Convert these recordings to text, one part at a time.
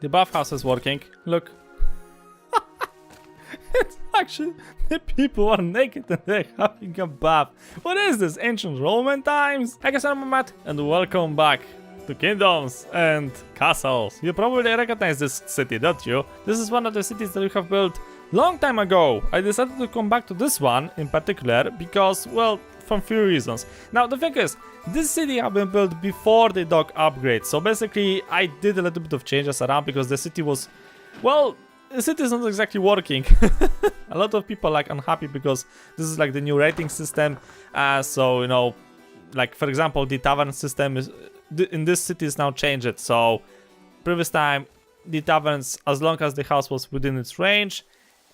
The bathhouse is working. Look. It's actually, the people are naked and they're having a bath. What is this? Ancient Roman times? Hi guys, I'm Matt and welcome back to Kingdoms and Castles. You probably recognize this city, don't you? This is one of the cities that we have built long time ago. I decided to come back to this one in particular because, well, from few reasons. Now the thing is, this city have been built before the dock upgrade, so basically I did a little bit of changes around because the city was, well, the city is not exactly working. A lot of people like unhappy because this is like the new rating system, so you know, like for example the tavern system is in this city is now changed. So previous time the taverns, as long as the house was within its range,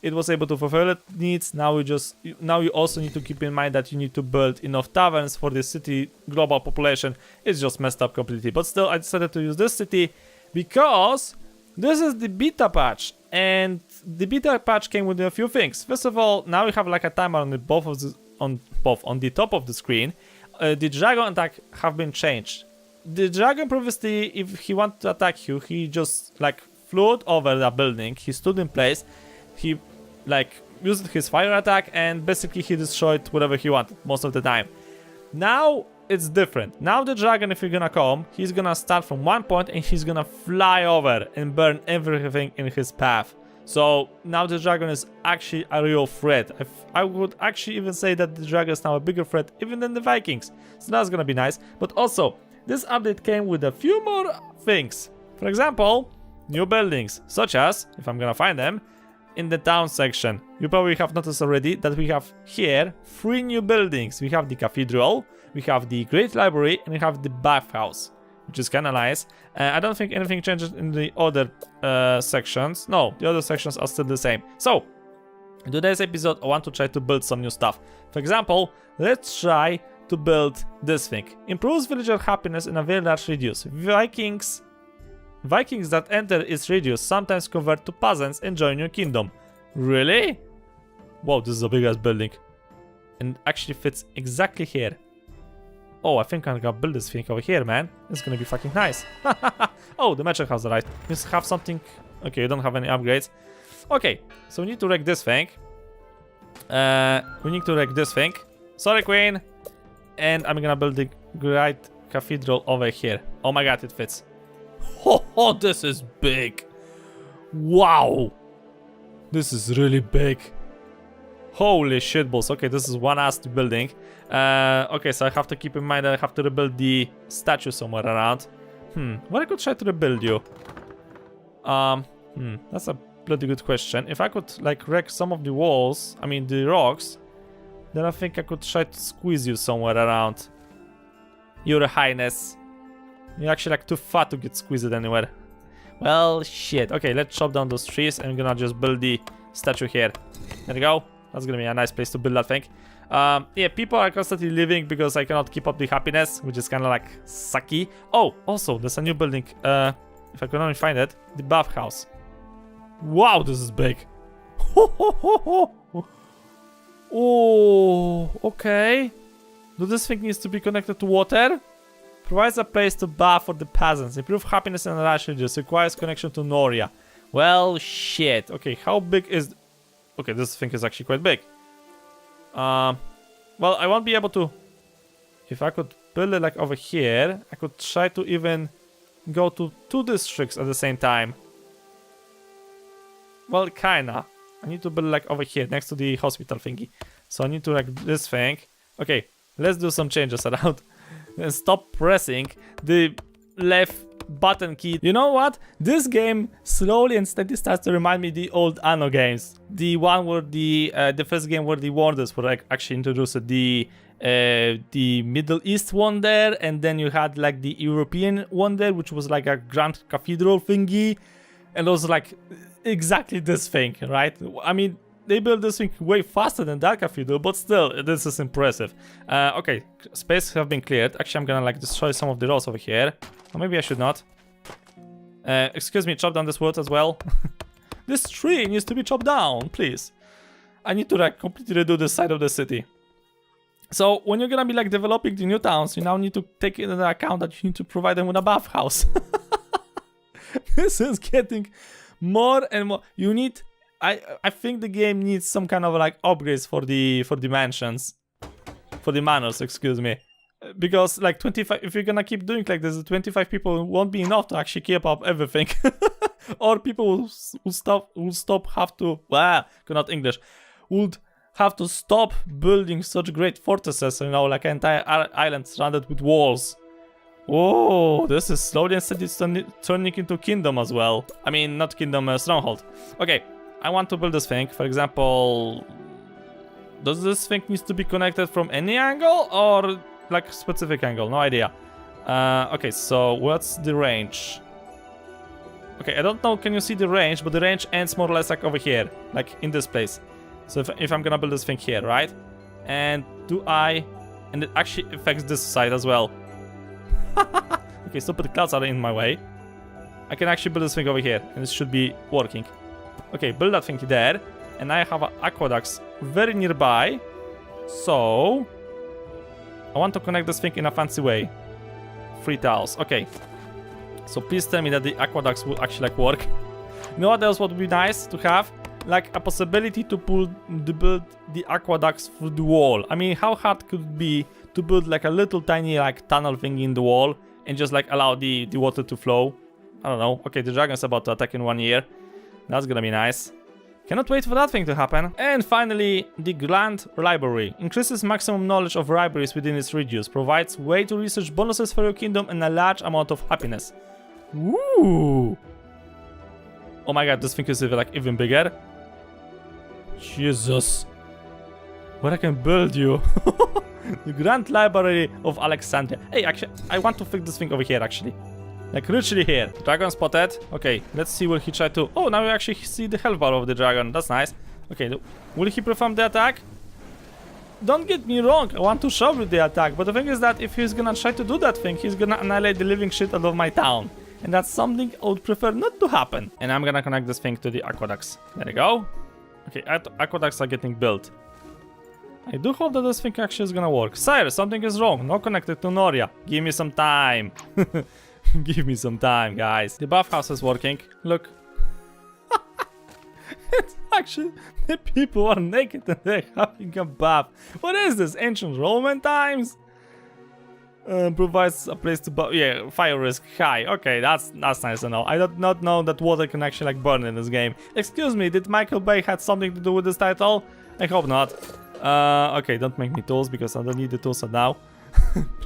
it was able to fulfill its needs. Now you also need to keep in mind that you need to build enough taverns for the city global population. It's just messed up completely. But still, I decided to use this city because this is the beta patch, and the beta patch came with a few things. First of all, now we have like a timer on the top of the screen. The dragon attack have been changed. The dragon previously, if he wanted to attack you, he just like flew over the building. He stood in place. He like used his fire attack and basically he destroyed whatever he wanted most of the time. Now it's different. Now the dragon, if you're gonna come, he's gonna start from one point and he's gonna fly over and burn everything in his path. So now the dragon is actually a real threat. I would actually even say that the dragon is now a bigger threat even than the Vikings. So that's gonna be nice. But also, this update came with a few more things. For example, new buildings, such as, if I'm gonna find them, in the town section. You probably have noticed already that we have here 3 new buildings. We have the Cathedral, we have the Great Library, and we have the Bathhouse, which is kind of nice. I don't think anything changes in the other sections. No, the other sections are still the same. So, in today's episode, I want to try to build some new stuff. For example, let's try to build this thing. Improves villager happiness in a very large radius. Vikings that enter its radius sometimes convert to peasants and join your kingdom. Really? Wow, this is a big ass building. And actually fits exactly here. Oh, I think I'm gonna build this thing over here, man. It's gonna be fucking nice. Oh, the merchant house arrived. You have something. Okay, you don't have any upgrades. Okay, so we need to wreck this thing. Sorry, queen. And I'm gonna build the Great Cathedral over here. Oh my god, it fits. Oh, this is big. Wow. This is really big. Holy shitballs. Okay, this is one ass building. Okay, so I have to keep in mind that I have to rebuild the statue somewhere around. Where I could try to rebuild you? That's a bloody good question. If I could like wreck some of the walls, I mean the rocks, then I think I could try to squeeze you somewhere around. Your Highness. You're actually like too fat to get squeezed anywhere. Well, shit. Okay, let's chop down those trees and I'm gonna just build the statue here. There we go. That's gonna be a nice place to build that thing. Yeah, people are constantly leaving because I cannot keep up the happiness, which is kind of like sucky. Oh, also, there's a new building. If I can only find it, the Bathhouse. Wow, this is big. Oh, okay. Do this thing needs to be connected to water? Provides a place to bath for the peasants. Improve happiness in a large radius. Requires connection to Noria. Well, shit. Okay, how big is... Okay, this thing is actually quite big. Well, I won't be able to... If I could build it like over here, I could try to even go to 2 districts at the same time. Well, kinda. I need to build like over here, next to the hospital thingy. So I need to like this thing. Okay, let's do some changes around. And stop pressing the left button key. You know what? This game slowly and steadily starts to remind me of the old Anno games. The one where the first game where the wonders were like actually introduced. The Middle East wonder, and then you had like the European wonder, which was like a grand cathedral thingy, and also like exactly this thing, right? I mean, they built this thing way faster than that cathedral, but still, this is impressive. Okay, space have been cleared. Actually, I'm gonna like destroy some of the roads over here. Or maybe I should not. Excuse me, chop down this wood as well. This tree needs to be chopped down, please. I need to like completely redo the side of the city. So when you're gonna be like developing the new towns, you now need to take into account that you need to provide them with a bathhouse. This is getting more and more. You need. I think the game needs some kind of like upgrades for the mansions, for the manors. Excuse me. Because like 25, if you're gonna keep doing like this, 25 people won't be enough to actually keep up everything. Or people will stop have to, not English, would have to stop building such great fortresses, you know, like an entire island surrounded with walls. Oh, this is slowly and steadily turning into kingdom as well. I mean, not kingdom, stronghold. Okay, I want to build this thing. For example, does this thing need to be connected from any angle or like specific angle? No idea. Okay, so what's the range? Okay, I don't know, can you see the range? But the range ends more or less like over here, like in this place. So if I'm gonna build this thing here, right? And and it actually affects this side as well. Okay, stupid clouds are in my way. I can actually build this thing over here, and it should be working. Okay, build that thing there, and I have aqueducts very nearby. So I want to connect this thing in a fancy way. 3 tiles, okay. So please tell me that the aqueducts will actually like work. You know what else would be nice to have? Like a possibility to build the aqueducts through the wall. I mean, how hard could it be to build like a little tiny like tunnel thing in the wall and just like allow the water to flow? I don't know. Okay, the dragon's about to attack in 1 year. That's gonna be nice. Cannot wait for that thing to happen. And finally, the Grand Library. Increases maximum knowledge of libraries within its radius. Provides way to research bonuses for your kingdom and a large amount of happiness. Woo! Oh my god, this thing is like even bigger. Jesus. What I can build you. The Grand Library of Alexandria. Hey, actually, I want to fix this thing over here, actually. Like, literally here. Dragon spotted. Okay, let's see what he tried to... Oh, now we actually see the health bar of the dragon. That's nice. Okay, will he perform the attack? Don't get me wrong, I want to show you the attack. But the thing is that if he's gonna try to do that thing, he's gonna annihilate the living shit out of my town. And that's something I would prefer not to happen. And I'm gonna connect this thing to the aqueducts. There we go. Okay, aqueducts are getting built. I do hope that this thing actually is gonna work. Sire, something is wrong. Not connected to Noria. Give me some time. Give me some time, guys. The bathhouse is working. Look. It's actually... The people are naked and they're having a bath. What is this? Ancient Roman times? Provides a place to bath. Yeah, fire risk high. Okay, that's nice to know. I did not know that water can actually like burn in this game. Excuse me, did Michael Bay had something to do with this title? I hope not. Okay, don't make me tools because I don't need the tools now.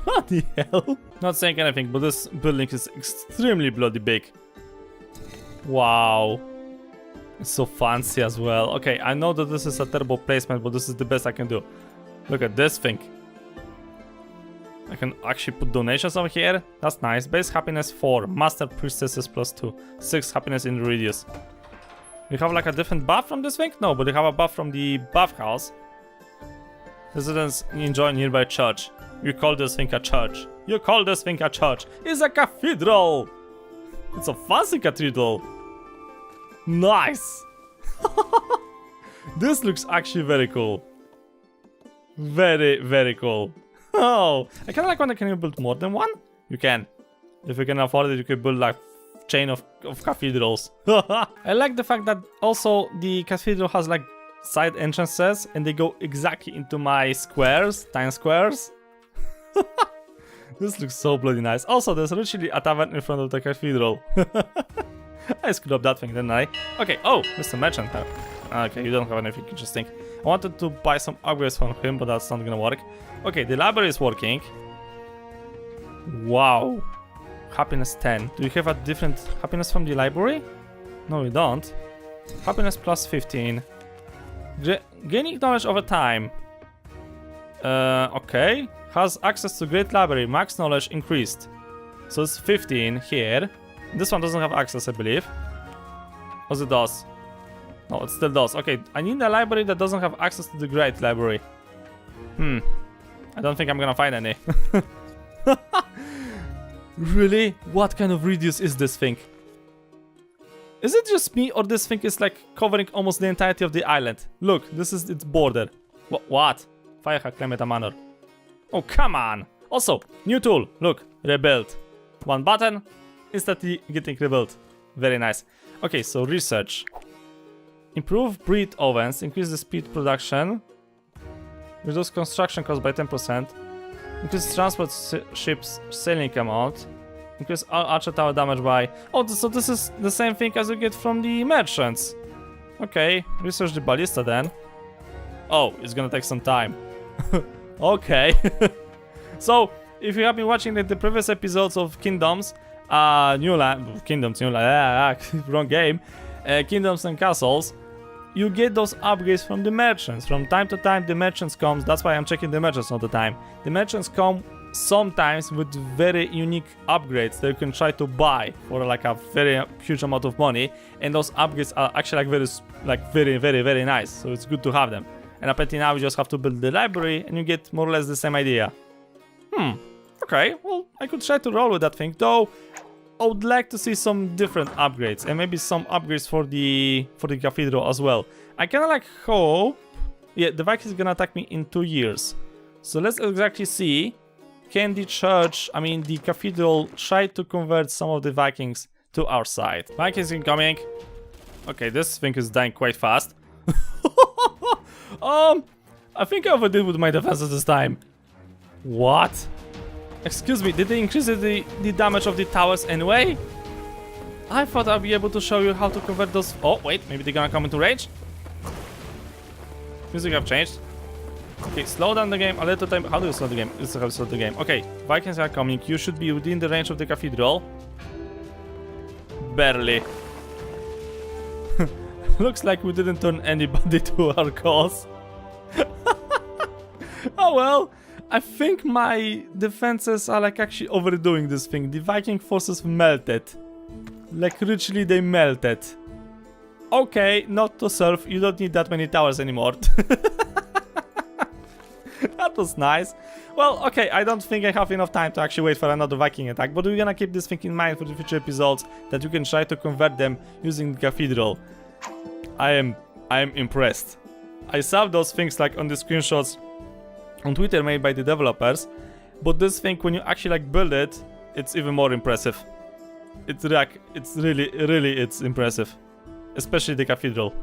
Bloody hell. Not saying anything, but this building is extremely bloody big. Wow. It's so fancy as well. Okay, I know that this is a terrible placement, but this is the best I can do. Look at this thing. I can actually put donations over here. That's nice. Base happiness 4. Master priestesses +2. 6 happiness in radius. We have like a different buff from this thing? No, but we have a buff from the Bathhouse. Residents enjoy nearby church. You call this thing a church. You call this thing a church. It's a cathedral. It's a fancy cathedral. Nice. This looks actually very cool. Very, very cool. Oh, I kind of like when can you build more than one? You can. If you can afford it, you can build like chain of cathedrals. I like the fact that also the cathedral has like side entrances and they go exactly into my squares, tiny squares. This looks so bloody nice. Also, there's literally a tavern in front of the cathedral. I screwed up that thing, didn't I? Okay, oh, Mr. Merchant. Okay, you don't have anything interesting. I wanted to buy some upgrades from him, but that's not gonna work. Okay, the library is working. Wow. Happiness 10. Do you have a different happiness from the library? No, you don't. Happiness plus 15. Gaining knowledge over time. Okay. Has access to great library. Max knowledge increased. So it's 15 here. This one doesn't have access, I believe. Or it does? No, it still does. Okay, I need a library that doesn't have access to the great library. I don't think I'm gonna find any. Really? What kind of radius is this thing? Is it just me or this thing is like covering almost the entirety of the island? Look, this is its border. What? Firehack Climate Manor. Oh, come on! Also, new tool. Look, rebuild. One button, instantly getting rebuilt. Very nice. Okay, so research. Improve breed ovens, increase the speed production, reduce construction cost by 10%, increase transport ships sailing amount, increase archer tower damage by... Oh, so this is the same thing as you get from the merchants. Okay, research the ballista then. Oh, it's gonna take some time. Okay. So, if you have been watching the previous episodes of Kingdoms, wrong game, Kingdoms and Castles, you get those upgrades from the merchants. From time to time the merchants come, that's why I'm checking the merchants all the time. The merchants come sometimes with very unique upgrades that you can try to buy for like a very huge amount of money, and those upgrades are actually very nice, so it's good to have them. And apparently now you just have to build the library and you get more or less the same idea. Okay, well, I could try to roll with that thing, though I would like to see some different upgrades, and maybe some upgrades for the cathedral as well. I kinda like hope... Yeah, the Vikings is gonna attack me in 2 years. So let's exactly see, can the church, I mean the cathedral, try to convert some of the Vikings to our side. Vikings incoming. Okay, this thing is dying quite fast. I think I overdid with my defenses this time. What? Excuse me, did they increase the damage of the towers anyway? I thought I'd be able to show you how to convert those... Oh, wait, maybe they're gonna come into range? Music have changed. Okay, slow down the game a little time. How do you slow the game? This is how you slow the game. Okay, Vikings are coming. You should be within the range of the cathedral. Barely. Looks like we didn't turn anybody to our cause. Oh well, I think my defenses are like actually overdoing this thing. The Viking forces melted. Like literally they melted. Okay, not to serve, you don't need that many towers anymore. That was nice. Well, okay, I don't think I have enough time to actually wait for another Viking attack, but we're gonna keep this thing in mind for the future episodes, that you can try to convert them using the cathedral. I am impressed. I saw those things like on the screenshots on Twitter made by the developers, but this thing, when you actually like build it, it's even more impressive. It's really impressive, especially the cathedral.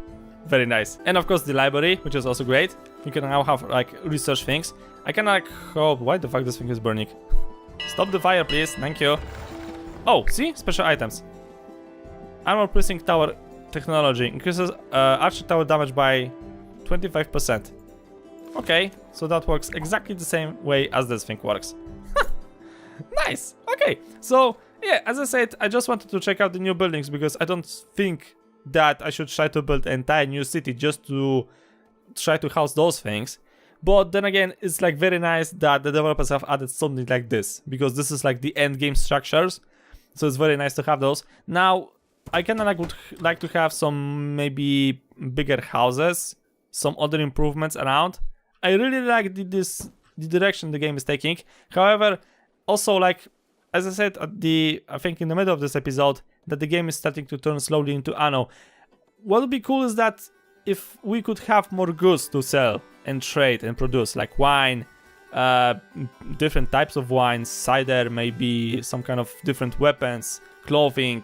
Very nice. And of course the library, which is also great. You can now have like research things. I can like hope... Why the fuck this thing is burning? Stop the fire, please. Thank you. Oh, see? Special items. Armor piercing tower technology increases archer tower damage by 25%. Okay, so that works exactly the same way as this thing works. Nice. Okay, so yeah, as I said, I just wanted to check out the new buildings because I don't think that I should try to build an entire new city just to try to house those things. But then again, it's like very nice that the developers have added something like this, because this is like the end game structures, so it's very nice to have those. Now I kind of would like to have some maybe bigger houses, some other improvements around. I really like the direction the game is taking. However, also like, as I said I think in the middle of this episode, that the game is starting to turn slowly into anno. What would be cool is that if we could have more goods to sell and trade and produce, like wine, different types of wines, cider, maybe some kind of different weapons, clothing,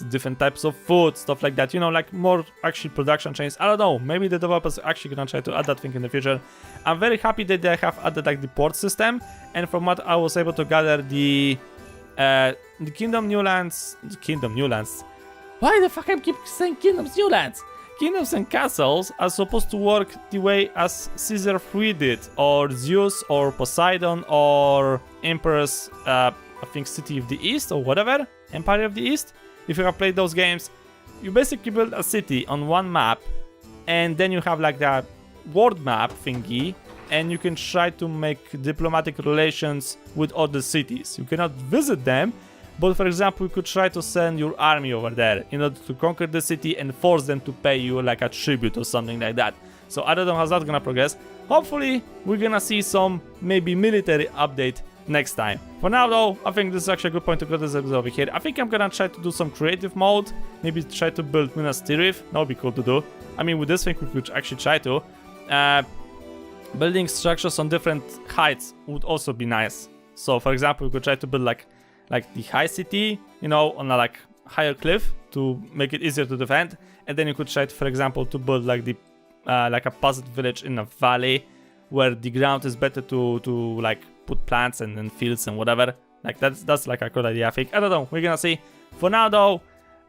different types of food, stuff like that, you know, like more actually production chains. I don't know, maybe the developers are actually gonna try to add that thing in the future. I'm very happy that they have added like the port system, and from what I was able to gather, the Kingdom Newlands. Why the fuck I keep saying Kingdoms Newlands? Kingdoms and castles are supposed to work the way as Caesar 3 did, or Zeus, or Poseidon, or Emperor's, I think City of the East, or whatever, Empire of the East. If you have played those games, you basically build a city on one map, and then you have like that world map thingy, and you can try to make diplomatic relations with other cities. You cannot visit them, but for example, you could try to send your army over there in order to conquer the city and force them to pay you like a tribute or something like that. So I don't know how that's gonna progress. Hopefully, we're gonna see some maybe military update next time. For now though, I think this is actually a good point to cut this episode over here. I think I'm gonna try to do some creative mode, maybe try to build Minas Tirith. That would be cool to do. I mean, with this thing we could actually try to. Building structures on different heights would also be nice. So for example, we could try to build like the high city, you know, on a like higher cliff to make it easier to defend, and then you could try, for example, to build like the like a puzzle village in a valley where the ground is better to like put plants and fields and whatever. Like that's like a good idea, I think. I don't know, we're gonna see. For now though,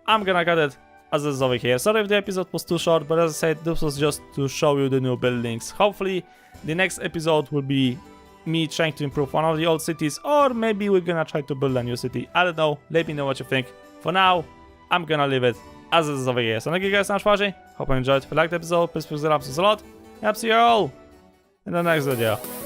I'm gonna cut it as is over here. Sorry if the episode was too short, but as I said, this was just to show you the new buildings. Hopefully the next episode will be me trying to improve one of the old cities, or maybe we're gonna try to build a new city. I don't know, let me know what you think. For now, I'm gonna leave it as it is over here. So thank you guys so much for watching. Hope you enjoyed. If you liked the episode, please subscribe a lot. And I'll see you all in the next video.